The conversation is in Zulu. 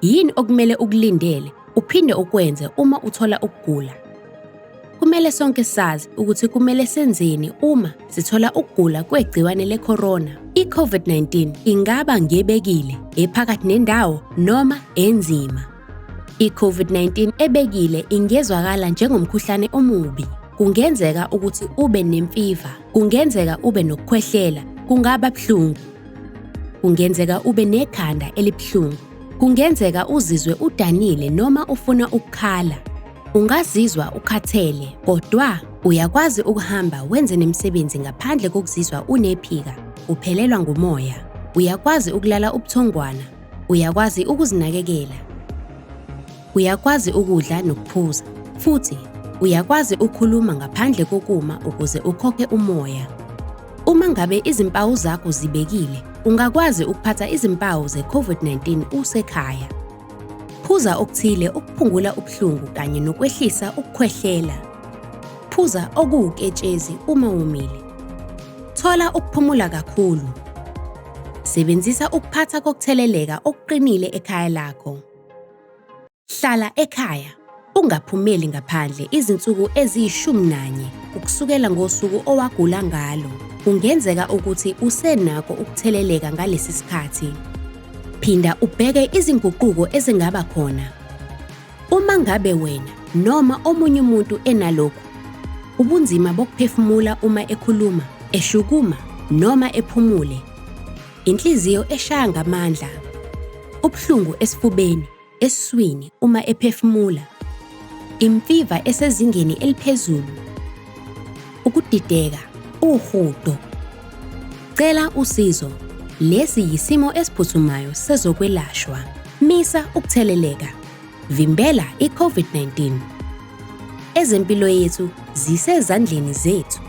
Yini okumele ukulindele uphinde ukwenze uma uthola ukugula? Kumele sonke sazi ukuthi kumele senzeni uma sithola ukugula kwegciwane le-corona. I-COVID-19 ingaba ngebekile, ephakathi nendawo noma enzima. I-COVID-19 ebekile ingezwakala njengomkhuhlane omubi. Kungenzeka ukuthi ube nemfiva, kungenzeka ube nokukhwehlela, kungaba buhlungu. Kungenzeka ube nekhanda elibuhlungu. Kungenzeka uzizwe udanile noma ufuna ukukhala. Ungazizwa ukhathele, kodwa uyakwazi ukuhamba wenze nemisebenzi ngaphandle kokuzizwa unephika, uphelelwa ngumoya. Uyakwazi ukulala ubuthongwana, uyakwazi ukuzinakekela. Uyakwazi ukudla nokuphuza, futhi uyakwazi ukukhuluma ngaphandle kokuma ukuze ukhokhe umoya. Uma ngabe izimpawu zakho zibekile, ungakwazi ukuphatha izimpawu ze-COVID-19 usekhaya. Phuza okuthile ukuphungula ubuhlungu kanye nokwehlisa ukukhwehlela. Phuza okuwuketshezi uma womile. Thola ukuphumula kakhulu. Sebenzisa ukuphatha kokutheleleka okuqinile ekhaya lakho. Hlala ekhaya, ungaphumeli ngaphandle izinsuku eziyi-11 ukusukela ngosuku owagula ngalo. Kungenzeka ukuthi usenakho ukutheleleka ngalesi sikhathi. Phinda ubheke izinguquko ezingaba khona. Uma ngabe wena noma omunye umuntu enalokhu, ubunzima bokuphefumula uma ekhuluma, eshukuma noma ephumule, inhliziyo eshaya ngamandla, ubuhlungu esifubeni, esiswini uma ephefumula, imfiva esezingeni eliphezulu, ukudideka, uhudo, cela usizo. Lesi yisimo esiphuthumayo sezokwelashwa. Misa ukutheleleka. Vimbela i-COVID-19. Ezempilo yethu zisezandleni zethu.